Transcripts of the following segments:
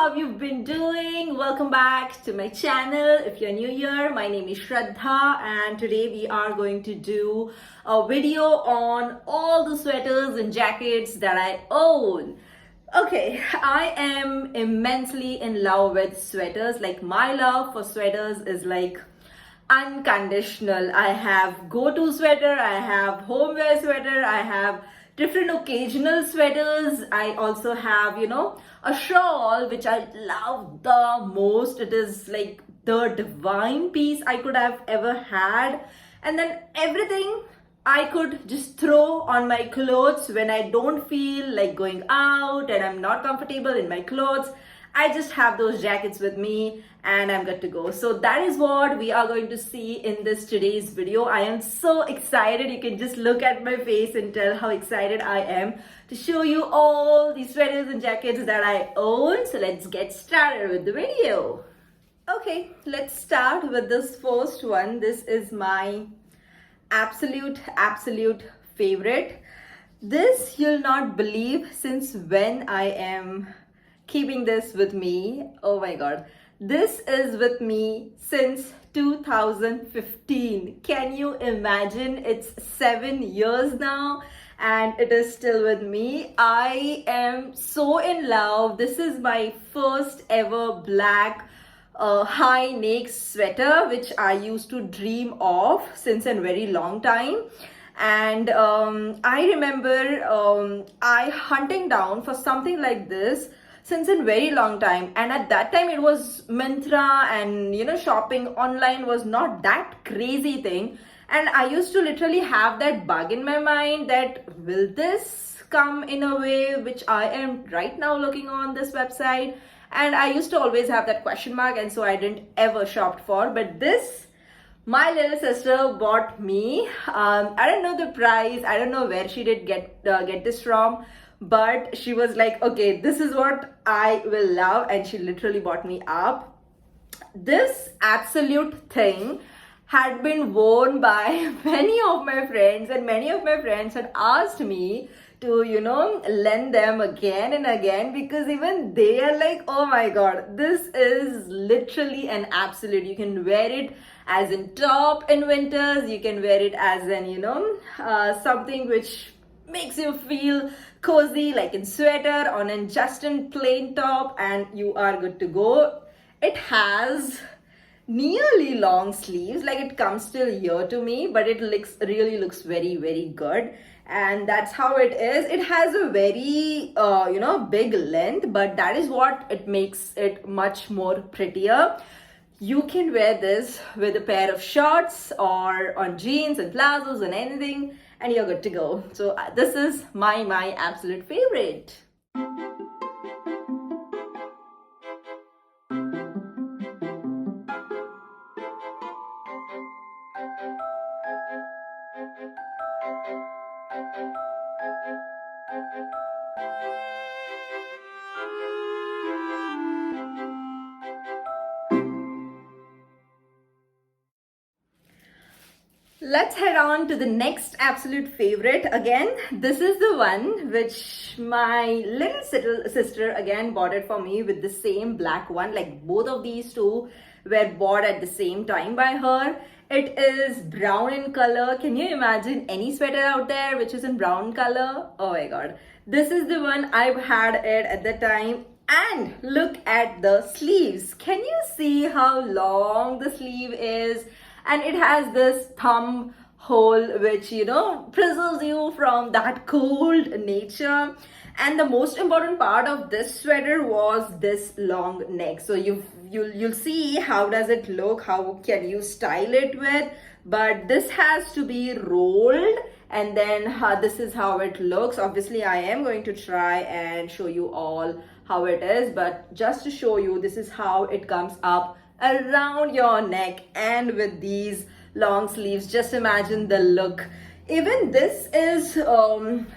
how you've been doing. Welcome back to my channel. If you're new here, my name is Shraddha and today we are going to do a video on all the sweaters and jackets that I own. Okay, I am immensely in love with sweaters. Like, my love for sweaters is like unconditional. I have go-to sweater, I have homeware sweater, I have different occasional sweaters. I also have, a shawl which I love the most. It is like the divine piece I could have ever had. And then everything I could just throw on my clothes when I don't feel like going out and I'm not comfortable in my clothes. I just have those jackets with me and I'm good to go. So that is what we are going to see in this today's video. I am so excited. You can just look at my face and tell how excited I am to show you all these sweaters and jackets that I own. So let's get started with the video. Okay, let's start with this first one. This is my absolute favorite. This you'll not believe since when I am keeping this with me. Oh my god, this is with me since 2015. Can you imagine? It's 7 years now and it is still with me. I am so in love. This is my first ever black high neck sweater which I used to dream of since a very long time. And I remember I hunting down for something like this since a very long time, and at that time it was Myntra, and shopping online was not that crazy thing. And I used to literally have that bug in my mind that will this come in a way which I am right now looking on this website. And I used to always have that question mark, and so I didn't ever shopped for. But this, my little sister bought me. I don't know the price, I don't know where she did get this from, but she was like, okay, this is what I will love, and she literally bought me up. This absolute thing had been worn by many of my friends, and many of my friends had asked me to lend them again and again, because even they are like, oh my god, this is literally an absolute. You can wear it as in top in winters, you can wear it as an something which makes you feel cozy, like in sweater, on a just in plain top, and you are good to go. It has nearly long sleeves, like it comes till here to me, but it really looks very good. And that's how it is. It has a very big length, but that is what it makes it much more prettier. You can wear this with a pair of shorts or on jeans and palazzos and anything, and you're good to go. So this is my absolute favorite. Let's head on to the next absolute favorite. Again, this is the one which my little sister again bought it for me with the same black one. Like, both of these two were bought at the same time by her. It is brown in color. Can you imagine any sweater out there which is in brown color? Oh my god. This is the one. I've had it at the time. And look at the sleeves. Can you see how long the sleeve is? And it has this thumb hole which preserves you from that cold nature. And the most important part of this sweater was this long neck. So you'll see how does it look, how can you style it with. But this has to be rolled, and then this is how it looks. Obviously I am going to try and show you all how it is, but just to show you, this is how it comes up around your neck and with these long sleeves. Just imagine the look. Even this is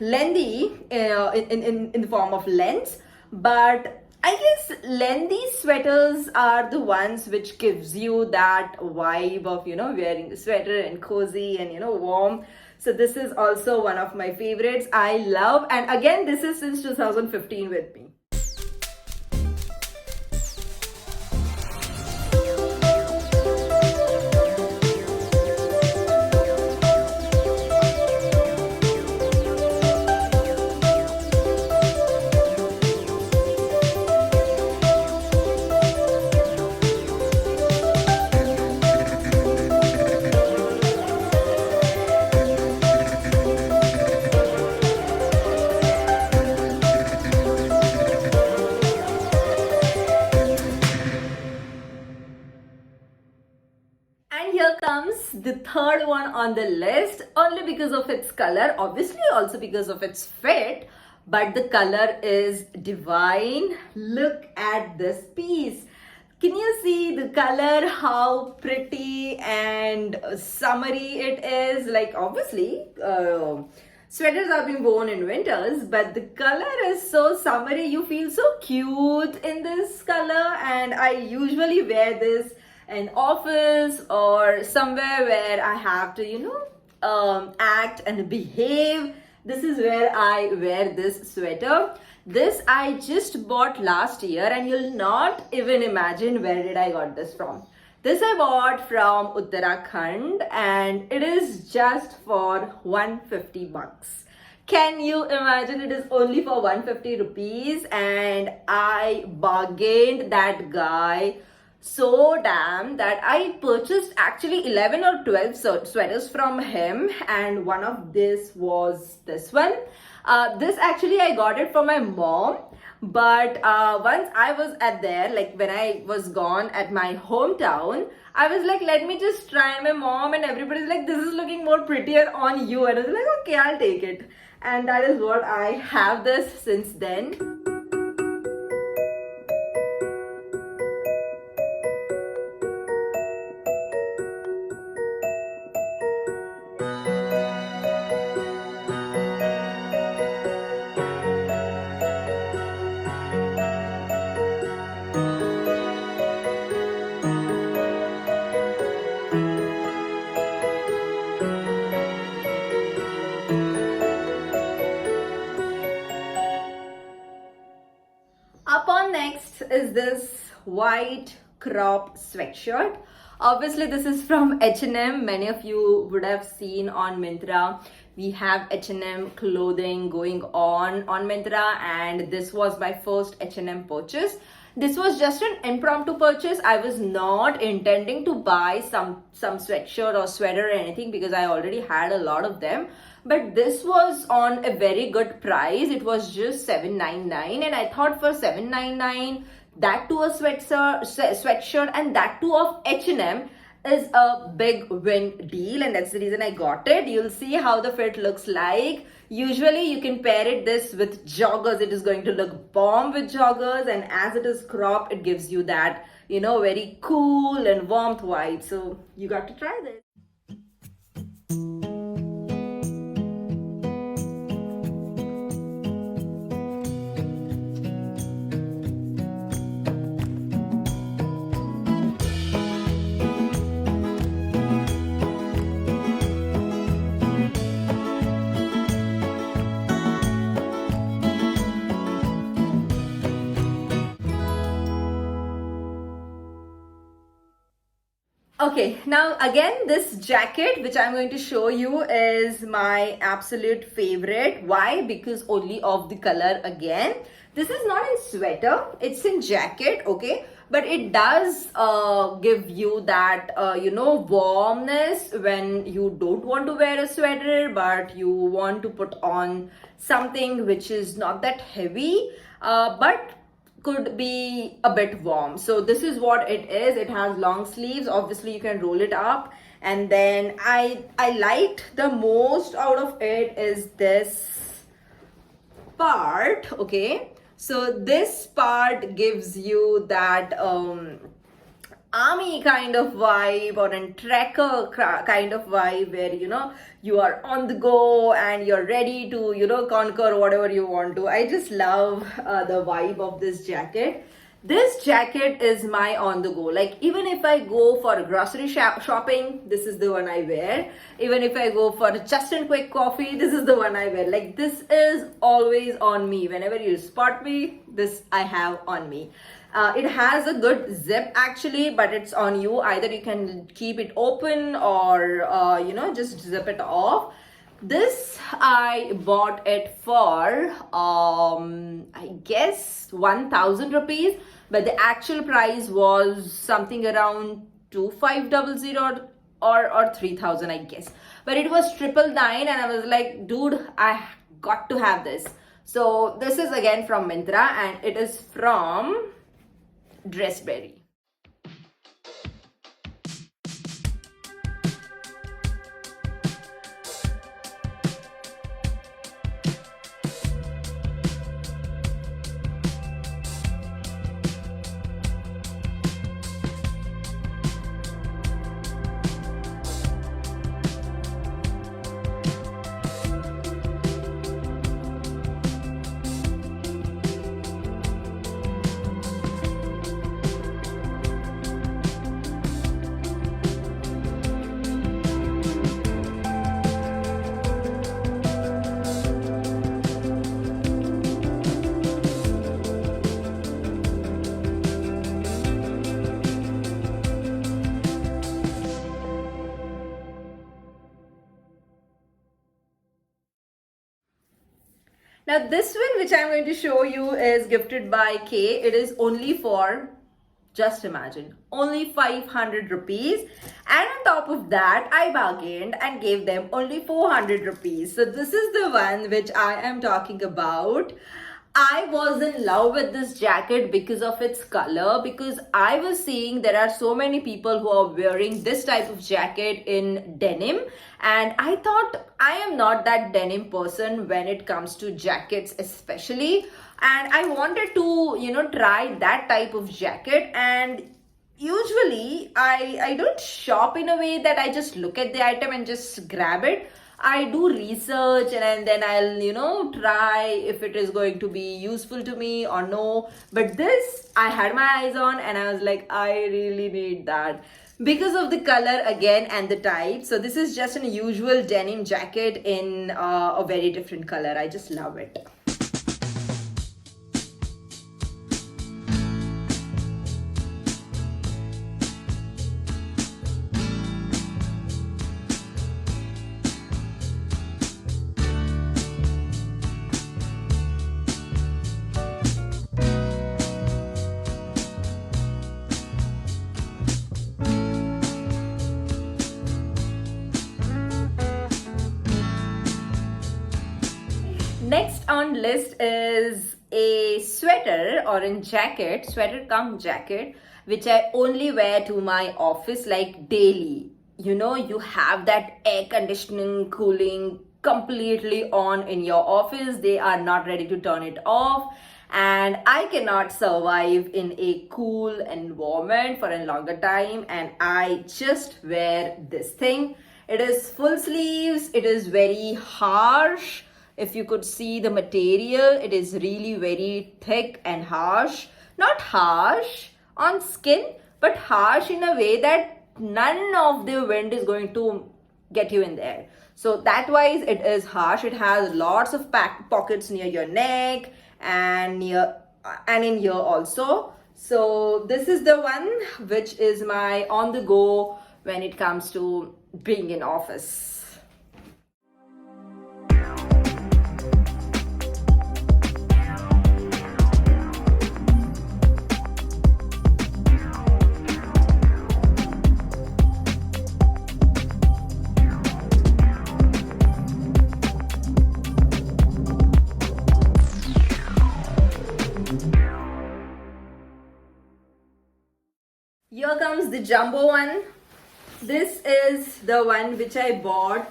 lengthy in the form of lengths, but I guess lengthy sweaters are the ones which gives you that vibe of wearing a sweater and cozy and warm. So this is also one of my favorites. I love, and again, this is since 2015 with me. the third one on the list, only because of its color, obviously also because of its fit, but the color is divine. Look at this piece. Can you see the color, how pretty and summery it is? Like, obviously, sweaters are being worn in winters, but the color is so summery. You feel so cute in this color, and I usually wear this in office or somewhere where I have to, act and behave. This is where I wear this sweater. This I just bought last year, and you'll not even imagine where did I got this from. This I bought from Uttarakhand, and it is just for 150 bucks. Can you imagine? It is only for 150 rupees, and I bargained that guy so damn that I purchased actually 11 or 12 sweaters from him, and one of this was this one. This actually I got it for my mom, but once I was at there, like when I was gone at my hometown, I was like, let me just try my mom, and everybody's like, this is looking more prettier on you, and I was like, okay, I'll take it. And that is what I have this since then. Up on next is this white crop sweatshirt. Obviously, this is from H&M. Many of you would have seen on Myntra. We have H&M clothing going on Myntra, and this was my first H&M purchase. This was just an impromptu purchase. I was not intending to buy some sweatshirt or sweater or anything because I already had a lot of them. But this was on a very good price. It was just $7.99, and I thought for $7.99, that too a sweatshirt, and that too of H&M, is a big win deal, and that's the reason I got it. You'll see how the fit looks like. Usually you can pair this with joggers. It is going to look bomb with joggers, and as it is cropped, it gives you that, very cool and warmth vibe. So you got to try this. Okay, now again, this jacket which I'm going to show you is my absolute favorite. Why? Because only of the color again. This is not in sweater, it's in jacket, okay? But it does give you that, warmness when you don't want to wear a sweater, but you want to put on something which is not that heavy, but could be a bit warm. So this is what it is. It has long sleeves. Obviously you can roll it up, and then I liked the most out of it is this part. Okay, so this part gives you that army kind of vibe, or a trekker kind of vibe, where you are on the go and you're ready to conquer whatever you want to. I just love the vibe of this jacket. This jacket is my on the go. Like, even if I go for grocery shopping, this is the one I wear. Even if I go for just and quick coffee, this is the one I wear. Like, this is always on me. Whenever you spot me, this I have on me. It has a good zip actually, but it's on you. Either you can keep it open or just zip it off. This I bought it for I guess 1,000 rupees, but the actual price was something around 2,500 or 3,000, I guess. But it was 999, and I was like, dude, I got to have this. So this is again from Myntra, and it is from Dressberry. Now this one which I'm going to show you is gifted by Kay. It is only for, just imagine, only 500 rupees. And on top of that, I bargained and gave them only 400 rupees. So this is the one which I am talking about. I was in love with this jacket because of its color, because I was seeing there are so many people who are wearing this type of jacket in denim, and I thought I am not that denim person when it comes to jackets especially, and I wanted to try that type of jacket. And usually I don't shop in a way that I just look at the item and just grab it. I do research, and then I'll try if it is going to be useful to me or no. But this I had my eyes on, and I was like, I really need that because of the color again and the type. So this is just an usual denim jacket in a very different color. I just love it. Next on list is a sweater or a jacket, sweater cum jacket, which I only wear to my office like daily. You have that air conditioning cooling completely on in your office. They are not ready to turn it off. And I cannot survive in a cool environment for a longer time. And I just wear this thing. It is full sleeves. It is very harsh. If you could see the material, it is really very thick and harsh. Not harsh on skin, but harsh in a way that none of the wind is going to get you in there. So that wise, it is harsh. It has lots of pockets near your neck and in here also. So this is the one which is my on the go when it comes to being in office. Here comes the jumbo one. This is the one which I bought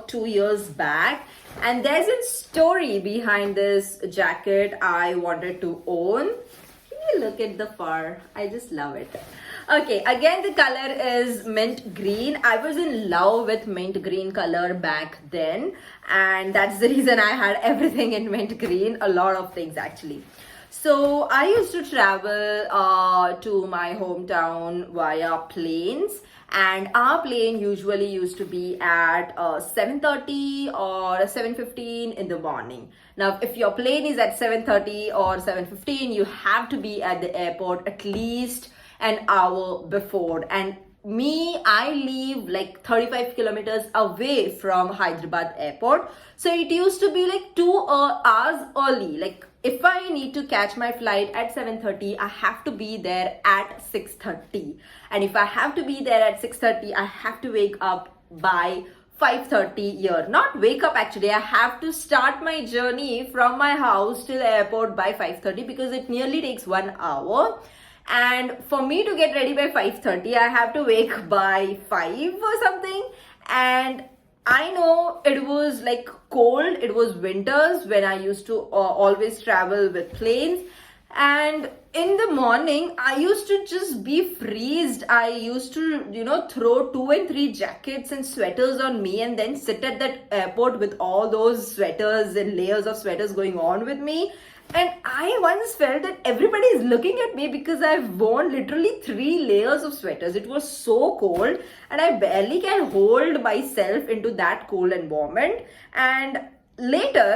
2 years back, and there's a story behind this jacket I wanted to own. Can you look at the fur? I just love it. Okay, again the color is mint green. I was in love with mint green color back then, and that's the reason I had everything in mint green, a lot of things actually. So I used to travel to my hometown via planes, and our plane usually used to be at 7:30 or 7:15 in the morning. Now, if your plane is at 7:30 or 7:15, you have to be at the airport at least an hour before. And me, I live like 35 kilometers away from Hyderabad airport. So it used to be like 2 hours early. Like if I need to catch my flight at 7:30, I have to be there at 6:30. And if I have to be there at 6:30, I have to wake up by 5:30 here. Not wake up actually, I have to start my journey from my house to the airport by 5:30 because it nearly takes 1 hour. And for me to get ready by 5:30, I have to wake by 5 or something. And I know it was like cold, it was winters when I used to always travel with planes. And in the morning, I used to just be freezed. I used to, throw 2 and 3 jackets and sweaters on me and then sit at that airport with all those sweaters and layers of sweaters going on with me. And I once felt that everybody is looking at me because I've worn literally 3 layers of sweaters. It was so cold and I barely can hold myself into that cold environment. And later,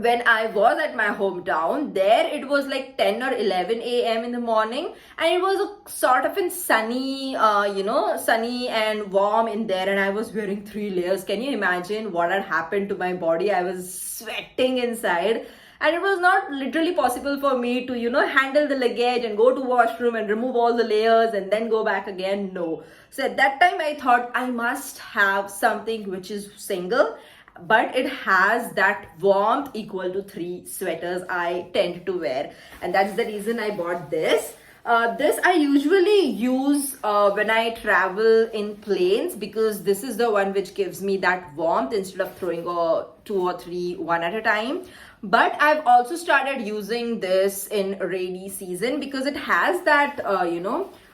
when I was at my hometown, there it was like 10 or 11 a.m. in the morning, and it was a sort of in sunny, sunny and warm in there, and I was wearing 3 layers. Can you imagine what had happened to my body? I was sweating inside, and it was not literally possible for me to, handle the luggage and go to washroom and remove all the layers and then go back again. No. So at that time, I thought I must have something which is single, but it has that warmth equal to 3 sweaters I tend to wear, and that's the reason I bought this. This I usually use when I travel in planes, because this is the one which gives me that warmth instead of throwing 2 or 3 one at a time. But I've also started using this in rainy season because it has that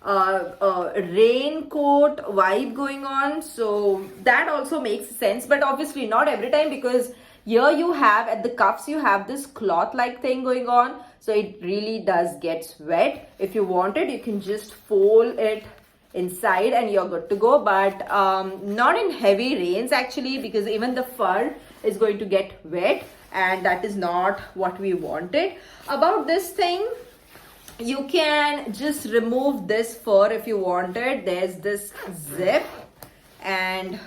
raincoat vibe going on, so that also makes sense. But obviously not every time, because here you have at the cuffs you have this cloth like thing going on, so it really does get wet. If you want it, you can just fold it inside and you're good to go. But not in heavy rains actually, because even the fur is going to get wet, and that is not what we wanted. About this thing, you can just remove this fur if you wanted. There's this zip, and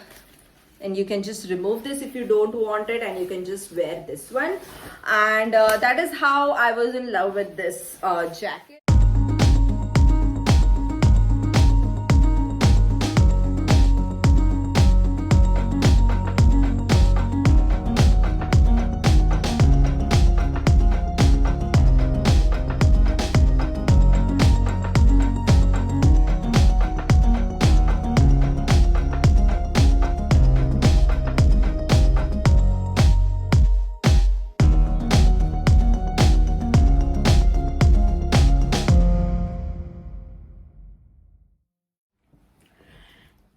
you can just remove this if you don't want it, and you can just wear this one. And that is how I was in love with this jacket.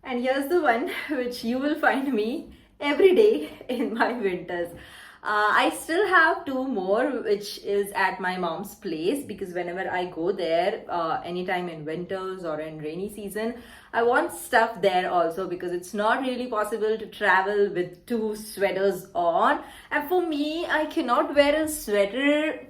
And here's the one which you will find me every day in my winters. I still have 2 more, which is at my mom's place, because whenever I go there, anytime in winters or in rainy season, I want stuff there also, because it's not really possible to travel with 2 sweaters on. And for me, I cannot wear a sweater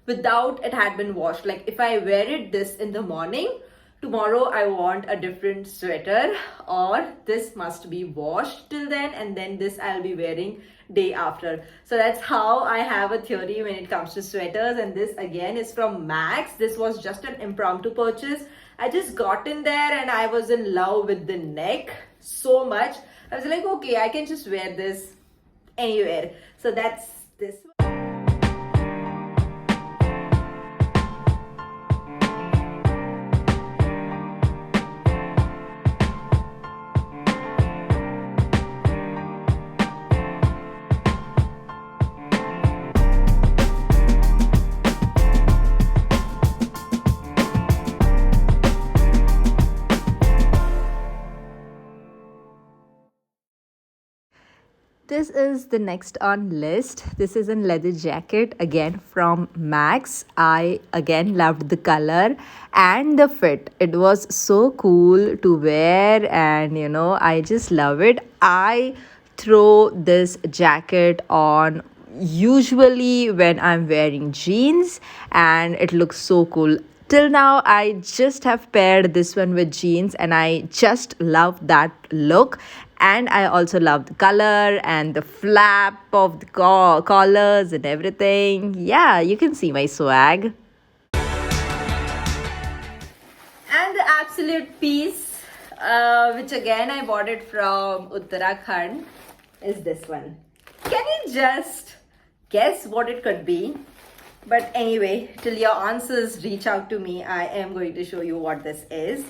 without it had been washed. Like if I wear it this in the morning, tomorrow I want a different sweater, or this must be washed till then, and then this I'll be wearing day after. So that's how I have a theory when it comes to sweaters. And this again is from Max. This was just an impromptu purchase. I just got in there and I was in love with the neck so much. I was like, okay, I can just wear this anywhere. So that's this one. This is the next on list. This is a leather jacket again from Max. I again loved the color and the fit. It was so cool to wear, and I just love it. I throw this jacket on usually when I'm wearing jeans, and it looks so cool. Till now, I just have paired this one with jeans, and I just love that look. And I also love the color and the flap of the collars and everything. Yeah, you can see my swag. And the absolute piece, which again I bought it from Uttarakhand, is this one. Can you just guess what it could be? But anyway, till your answers reach out to me, I am going to show you what this is.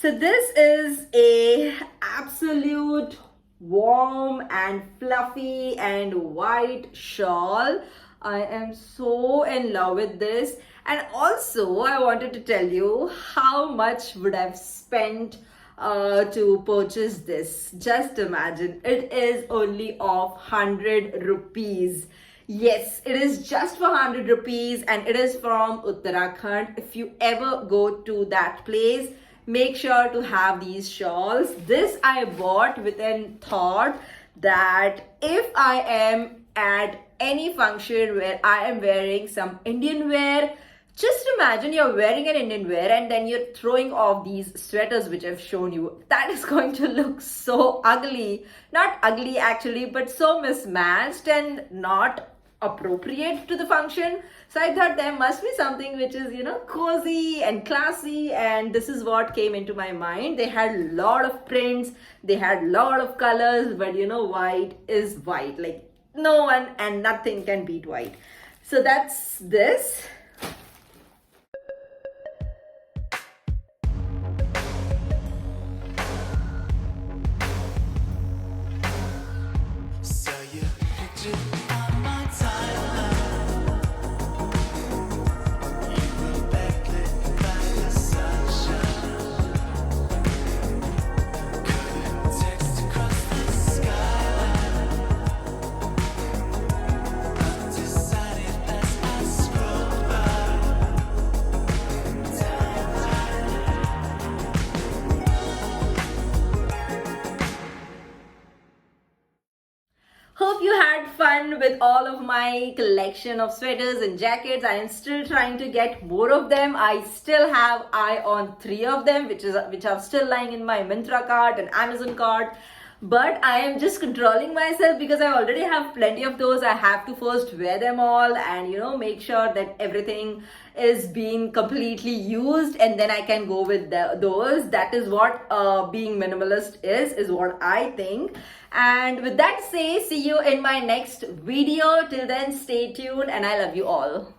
So this is a absolute warm and fluffy and white shawl. I am so in love with this. And also I wanted to tell you how much would I've spent to purchase this. Just imagine, it is only of 100 rupees. Yes, it is just for 100 rupees, and it is from Uttarakhand. If you ever go to that place, make sure to have these shawls. This I bought with a thought that if I am at any function where I am wearing some Indian wear. Just imagine you're wearing an Indian wear and then you're throwing off these sweaters which I've shown you. That is going to look so ugly. Not ugly actually, but so mismatched and not appropriate to the function. So I thought there must be something which is, cozy and classy, and this is what came into my mind. They had a lot of prints, they had a lot of colors, but white is white. Like no one and nothing can beat white. So that's this. Hope you had fun with all of my collection of sweaters and jackets. I am still trying to get more of them. I still have eye on 3 of them, which are still lying in my Myntra cart and Amazon cart. But I am just controlling myself because I already have plenty of those. I have to first wear them all and make sure that everything is being completely used, and then I can go with those. That is what being minimalist is what I think. And with that say, see you in my next video. Till then, stay tuned and I love you all.